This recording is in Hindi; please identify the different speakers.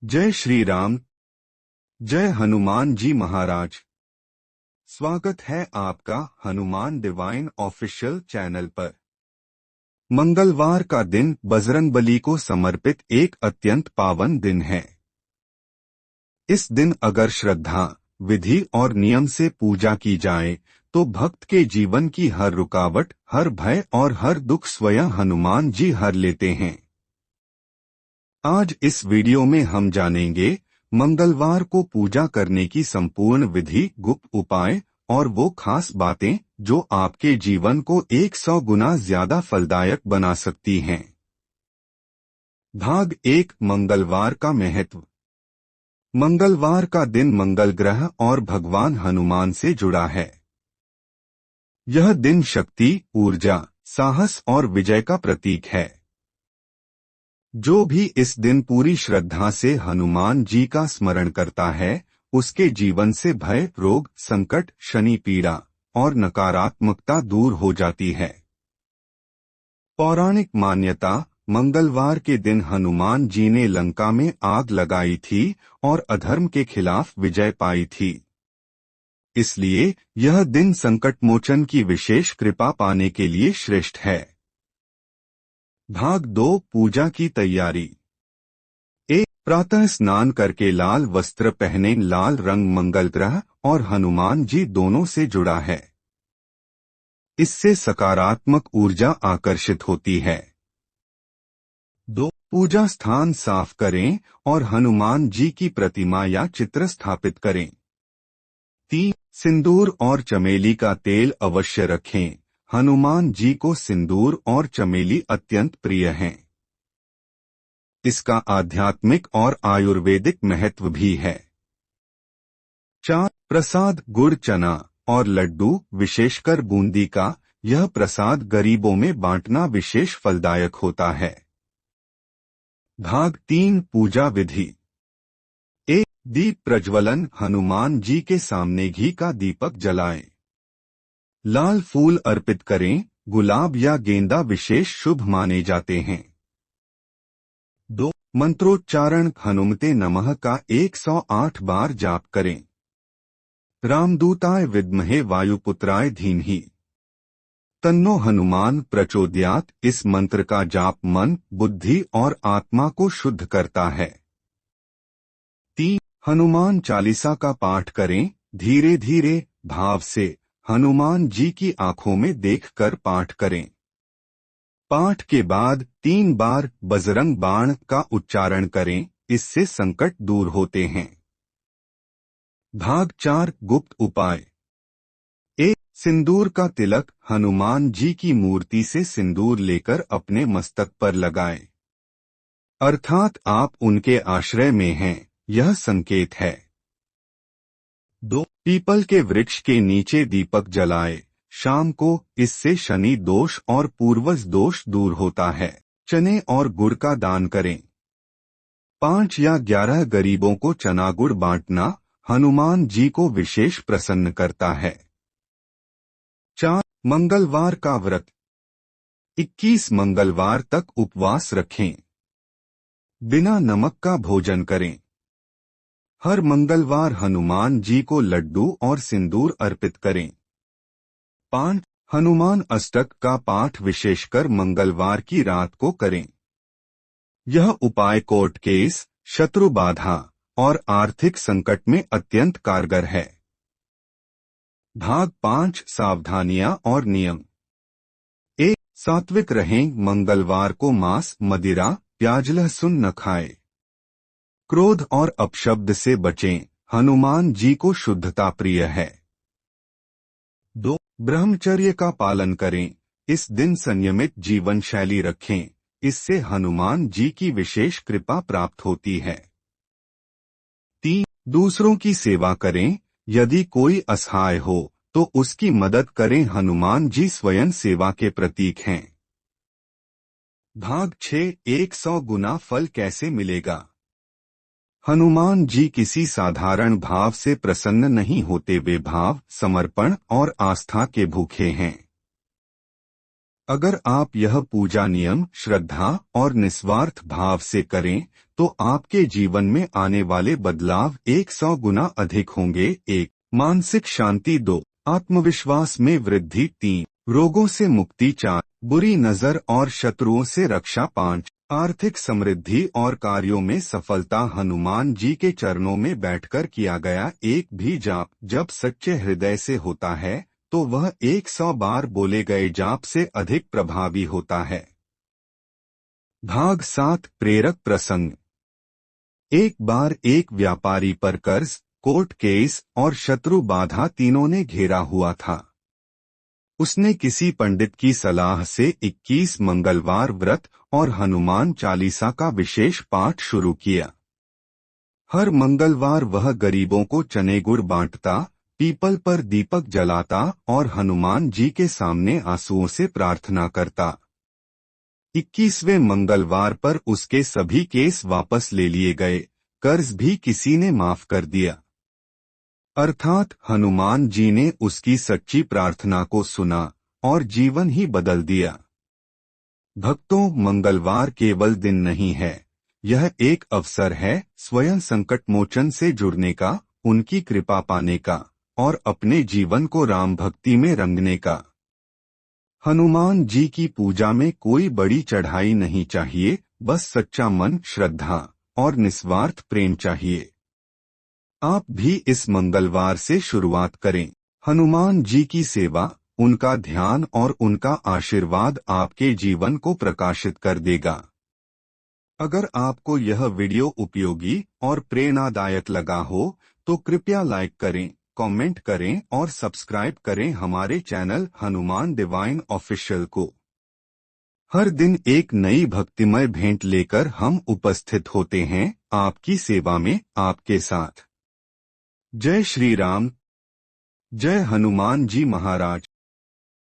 Speaker 1: जय श्री राम। जय हनुमान जी महाराज। स्वागत है आपका हनुमान डिवाइन ऑफिशियल चैनल पर। मंगलवार का दिन बजरंगबली को समर्पित एक अत्यंत पावन दिन है। इस दिन अगर श्रद्धा, विधि और नियम से पूजा की जाए तो भक्त के जीवन की हर रुकावट, हर भय और हर दुख स्वयं हनुमान जी हर लेते हैं। आज इस वीडियो में हम जानेंगे मंगलवार को पूजा करने की संपूर्ण विधि, गुप्त उपाय और वो खास बातें जो आपके जीवन को 100 गुना ज्यादा फलदायक बना सकती हैं। भाग 1, मंगलवार का महत्व। मंगलवार का दिन मंगल ग्रह और भगवान हनुमान से जुड़ा है। यह दिन शक्ति, ऊर्जा, साहस और विजय का प्रतीक है। जो भी इस दिन पूरी श्रद्धा से हनुमान जी का स्मरण करता है, उसके जीवन से भय, रोग, संकट, शनि पीड़ा और नकारात्मकता दूर हो जाती है। पौराणिक मान्यता, मंगलवार के दिन हनुमान जी ने लंका में आग लगाई थी और अधर्म के खिलाफ विजय पाई थी। इसलिए यह दिन संकटमोचन की विशेष कृपा पाने के लिए श्रेष्ठ है। भाग 2, पूजा की तैयारी। प्रातः स्नान करके लाल वस्त्र पहने। लाल रंग मंगल ग्रह और हनुमान जी दोनों से जुड़ा है। इससे सकारात्मक ऊर्जा आकर्षित होती है। 2, पूजा स्थान साफ करें और हनुमान जी की प्रतिमा या चित्र स्थापित करें। 3, सिंदूर और चमेली का तेल अवश्य रखें। हनुमान जी को सिंदूर और चमेली अत्यंत प्रिय हैं। इसका आध्यात्मिक और आयुर्वेदिक महत्व भी है। 4, प्रसाद, गुड़, चना और लड्डू, विशेषकर बूंदी का, यह प्रसाद गरीबों में बांटना विशेष फलदायक होता है। भाग 3, पूजा विधि। 1, दीप प्रज्वलन। हनुमान जी के सामने घी का दीपक जलाएं। लाल फूल अर्पित करें। गुलाब या गेंदा विशेष शुभ माने जाते हैं। 2, मंत्रोच्चारण। हनुमते नमः का 108 बार जाप करें। रामदूताय विद्महे वायुपुत्राय धीमहि तन्नो हनुमान प्रचोदयात्। इस मंत्र का जाप मन, बुद्धि और आत्मा को शुद्ध करता है। 3, हनुमान चालीसा का पाठ करें। धीरे धीरे भाव से हनुमान जी की आंखों में देखकर पाठ करें। पाठ के बाद 3 बार बजरंग बाण का उच्चारण करें, इससे संकट दूर होते हैं। भाग 4, गुप्त उपाय। 1, सिंदूर का तिलक। हनुमान जी की मूर्ति से सिंदूर लेकर अपने मस्तक पर लगाएं। अर्थात आप उनके आश्रय में हैं, यह संकेत है। 2, पीपल के वृक्ष के नीचे दीपक जलाए शाम को, इससे शनि दोष और पूर्वज दोष दूर होता है। चने और गुड़ का दान करें। 5 या 11 गरीबों को चना गुड़ बांटना हनुमान जी को विशेष प्रसन्न करता है। 4, मंगलवार का व्रत। 21 मंगलवार तक उपवास रखें। बिना नमक का भोजन करें। हर मंगलवार हनुमान जी को लड्डू और सिंदूर अर्पित करें। 5, हनुमान अष्टक का पाठ विशेषकर मंगलवार की रात को करें। यह उपाय कोर्ट केस, शत्रु बाधा और आर्थिक संकट में अत्यंत कारगर है। भाग 5, सावधानियां और नियम। 1, सात्विक रहें। मंगलवार को मांस, मदिरा, प्याज, लहसुन न खाएं। क्रोध और अपशब्द से बचें। हनुमान जी को शुद्धता प्रिय है। 2, ब्रह्मचर्य का पालन करें। इस दिन संयमित जीवन शैली रखें, इससे हनुमान जी की विशेष कृपा प्राप्त होती है। 3, दूसरों की सेवा करें। यदि कोई असहाय हो तो उसकी मदद करें। हनुमान जी स्वयं सेवा के प्रतीक हैं। भाग 6, 100 गुना फल कैसे मिलेगा। हनुमान जी किसी साधारण भाव से प्रसन्न नहीं होते, वे भाव, समर्पण और आस्था के भूखे हैं। अगर आप यह पूजा नियम श्रद्धा और निस्वार्थ भाव से करें तो आपके जीवन में आने वाले बदलाव 100 गुना अधिक होंगे। 1. मानसिक शांति। 2. आत्मविश्वास में वृद्धि। 3. रोगों से मुक्ति। 4. बुरी नजर और शत्रुओं से रक्षा। 5. आर्थिक समृद्धि और कार्यों में सफलता। हनुमान जी के चरणों में बैठकर किया गया एक भी जाप जब सच्चे हृदय से होता है तो वह 100 बार बोले गए जाप से अधिक प्रभावी होता है। भाग 7। प्रेरक प्रसंग। एक बार एक व्यापारी पर कर्ज, कोर्ट केस और शत्रु बाधा तीनों ने घेरा हुआ था। उसने किसी पंडित की सलाह से 21 मंगलवार व्रत और हनुमान चालीसा का विशेष पाठ शुरू किया। हर मंगलवार वह गरीबों को चने गुड़ बांटता, पीपल पर दीपक जलाता और हनुमान जी के सामने आंसुओं से प्रार्थना करता। 21वें मंगलवार पर उसके सभी केस वापस ले लिए गए, कर्ज भी किसी ने माफ कर दिया। अर्थात हनुमान जी ने उसकी सच्ची प्रार्थना को सुना और जीवन ही बदल दिया। भक्तों, मंगलवार केवल दिन नहीं है, यह एक अवसर है स्वयं संकट मोचन से जुड़ने का, उनकी कृपा पाने का और अपने जीवन को राम भक्ति में रंगने का। हनुमान जी की पूजा में कोई बड़ी चढ़ाई नहीं चाहिए, बस सच्चा मन, श्रद्धा और निस्वार्थ प्रेम चाहिए। आप भी इस मंगलवार से शुरुआत करें। हनुमान जी की सेवा, उनका ध्यान और उनका आशीर्वाद आपके जीवन को प्रकाशित कर देगा। अगर आपको यह वीडियो उपयोगी और प्रेरणादायक लगा हो तो कृपया लाइक करें, कमेंट करें और सब्सक्राइब करें हमारे चैनल हनुमान डिवाइन ऑफिशियल को। हर दिन एक नई भक्तिमय भेंट लेकर हम उपस्थित होते हैं, आपकी सेवा में, आपके साथ। जय श्री राम। जय हनुमान जी महाराज।